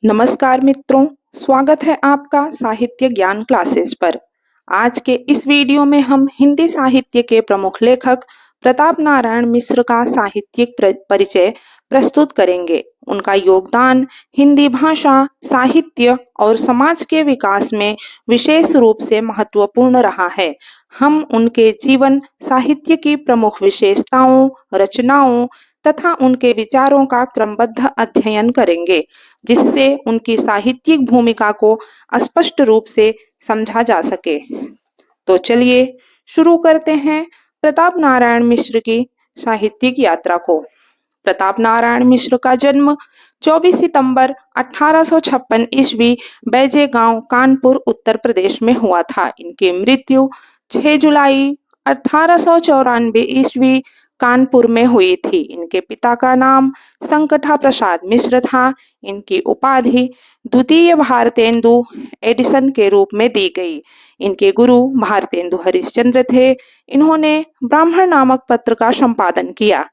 नमस्कार मित्रों, स्वागत है आपका साहित्य ज्ञान क्लासेस पर। आज के इस वीडियो में हम हिंदी साहित्य के प्रमुख लेखक प्रताप नारायण मिश्र का साहित्यिक परिचय प्रस्तुत करेंगे। उनका योगदान हिंदी भाषा, साहित्य और समाज के विकास में विशेष रूप से महत्वपूर्ण रहा है। हम उनके जीवन, साहित्य की प्रमुख विशेषताओं, रचनाओं तथा उनके विचारों का क्रमबद्ध अध्ययन करेंगे, जिससे उनकी साहित्यिक भूमिका को स्पष्ट रूप से समझा जा सके। तो चलिए शुरू करते हैं प्रताप नारायण मिश्र की साहित्यिक यात्रा को। प्रताप नारायण मिश्र का जन्म 24 सितंबर 1856 ईस्वी बैजे गांव, कानपुर, उत्तर प्रदेश में हुआ था। इनकी मृत्यु 6 जुलाई 1894 ईस्वी कानपुर में हुई थी। इनके पिता का नाम संकटा प्रसाद मिश्र था। इनकी उपाधि द्वितीय भारतेंदु एडिसन के रूप में दी गई। इनके गुरु भारतेंदु हरिश्चंद्र थे। इन्होंने ब्राह्मण नामक पत्र का संपादन किया।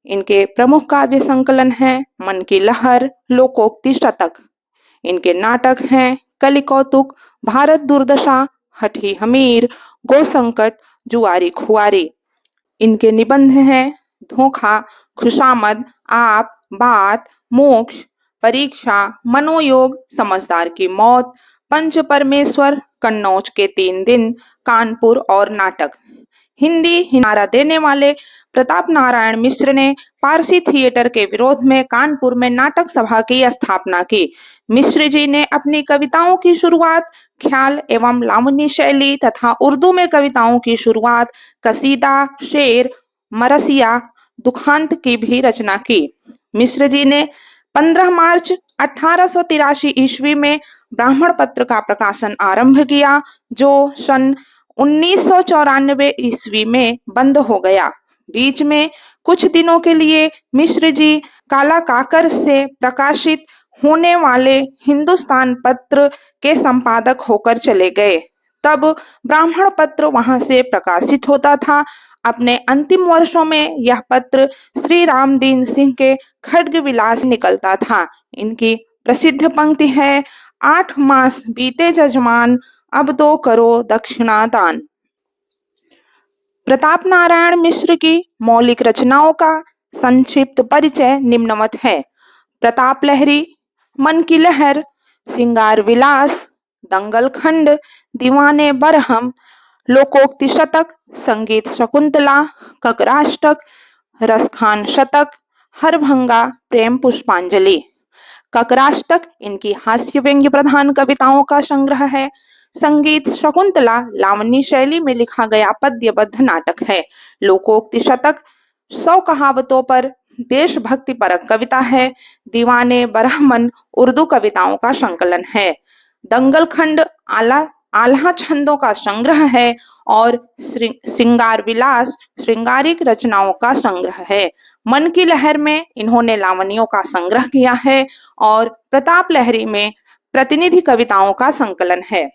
इनके प्रमुख काव्य संकलन हैं मन की लहर, लोकोक्ति शतक। इनके नाटक हैं कलिकौतुक, भारत दुर्दशा, हठी हमीर, गो संकट, जुआरी खुआरी। इनके निबंध हैं धोखा, खुशामद, आप, बात, मोक्ष, परीक्षा, मनोयोग, समझदार की मौत, पंच परमेश्वर, कन्नौज के 3 दिन, कानपुर और नाटक। हिंदी हिनारा देने वाले प्रताप नारायण मिश्र ने पारसी थिएटर के विरोध में कानपुर में नाटक सभा की स्थापना की। मिश्र जी ने अपनी कविताओं की शुरुआत ख्याल एवं लावनी शैली तथा उर्दू में कविताओं की शुरुआत कसीदा, शेर, मरसिया, दुखांत की भी रचना की। मिश्र जी ने 15 मार्च 1883 ईस्वी में ब्राह्मण पत्र का प्रकाशन आरंभ किया, जो सन 1994 ईस्वी में बंद हो गया। बीच में कुछ दिनों के लिए मिश्र जी काला काकर से प्रकाशित होने वाले हिंदुस्तान पत्र के संपादक होकर चले गए। तब ब्राह्मण पत्र वहां से प्रकाशित होता था। अपने अंतिम वर्षों में यह पत्र श्री रामदीन सिंह के खड्ग विलास निकलता था। इनकी प्रसिद्ध पंक्ति है, 8 मास बीते जजमान, अब तो करो दक्षिणा दान। प्रताप नारायण मिश्र की मौलिक रचनाओं का संक्षिप्त परिचय निम्नवत है। प्रताप लहरी, मन की लहर, सिंगार विलास, दंगल खंड, दीवाने बरहम, लोकोक्ति शतक, संगीत शकुंतला, ककराष्टक, रसखान शतक, हरभंगा, प्रेम पुष्पांजलि। ककराष्टक इनकी हास्य व्यंग्य प्रधान कविताओं का संग्रह है। संगीत शकुंतला लावनी शैली में लिखा गया पद्यबद्ध नाटक है। लोकोक्ति शतक 100 कहावतों पर देशभक्ति परक कविता है। दीवाने बरहमन उर्दू कविताओं का संकलन है। दंगल खंड आल्हा छंदों का संग्रह है और सिंगार विलास श्रृंगारिक रचनाओं का संग्रह है। मन की लहर में इन्होंने लावनियों का संग्रह किया है और प्रताप लहरी में प्रतिनिधि कविताओं का संकलन है।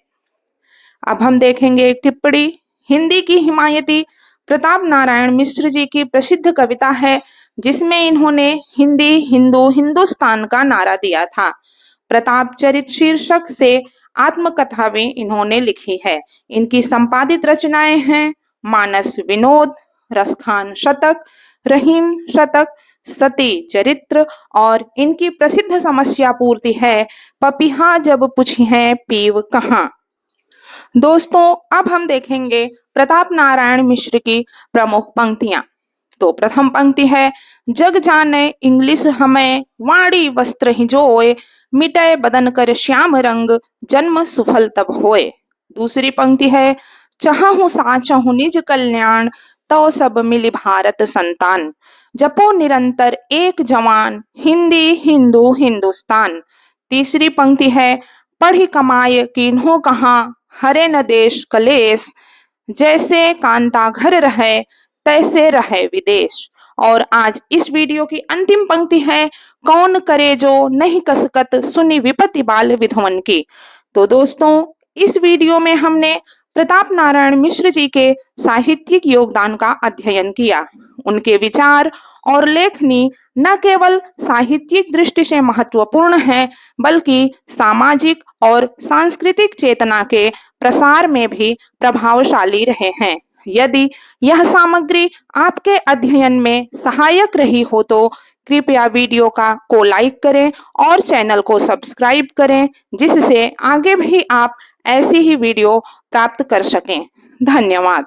अब हम देखेंगे एक टिप्पणी। हिंदी की हिमायती प्रताप नारायण मिश्र जी की प्रसिद्ध कविता है, जिसमें इन्होंने हिंदी, हिंदू, हिंदुस्तान का नारा दिया था। प्रताप चरित शीर्षक से आत्मकथा भी इन्होंने लिखी है। इनकी संपादित रचनाएं हैं मानस विनोद, रसखान शतक, रहीम शतक, सती चरित्र और इनकी प्रसिद्ध समस्या पूर्ति है पपीहा जब पूछी है पीव कहाँ। दोस्तों, अब हम देखेंगे प्रताप नारायण मिश्र की प्रमुख पंक्तियां। तो प्रथम पंक्ति है, जग जाने इंग्लिश हमें, वाणी वस्त्र ही जोए, मिटे बदन कर श्याम रंग, जन्म सुफल तब होए। दूसरी पंक्ति है, चाहूं साचहूं निज कल्याण, तो सब मिली भारत संतान, जपो निरंतर एक जवान, हिंदी हिंदू हिंदुस्तान। तीसरी पंक्ति है, पढ़ी कमाए किन्हों कहाँ, हरे न देश कलेश, जैसे कांता घर रहे, तैसे रहे विदेश। और आज इस वीडियो की अंतिम पंक्ति है, कौन करे जो नहीं कसकत, सुनी विपत्ति बाल विधवन की। तो दोस्तों, इस वीडियो में हमने प्रताप नारायण मिश्र जी के साहित्यिक योगदान का अध्ययन किया। उनके विचार और लेखनी न केवल साहित्यिक दृष्टि से महत्वपूर्ण हैं, बल्कि सामाजिक और सांस्कृतिक चेतना के प्रसार में भी प्रभावशाली रहे हैं। यदि यह सामग्री आपके अध्ययन में सहायक रही हो तो कृपया वीडियो को लाइक करें और चैनल को सब्सक्राइब करें, जिससे आगे भी आप ऐसी ही वीडियो प्राप्त कर सकें। धन्यवाद।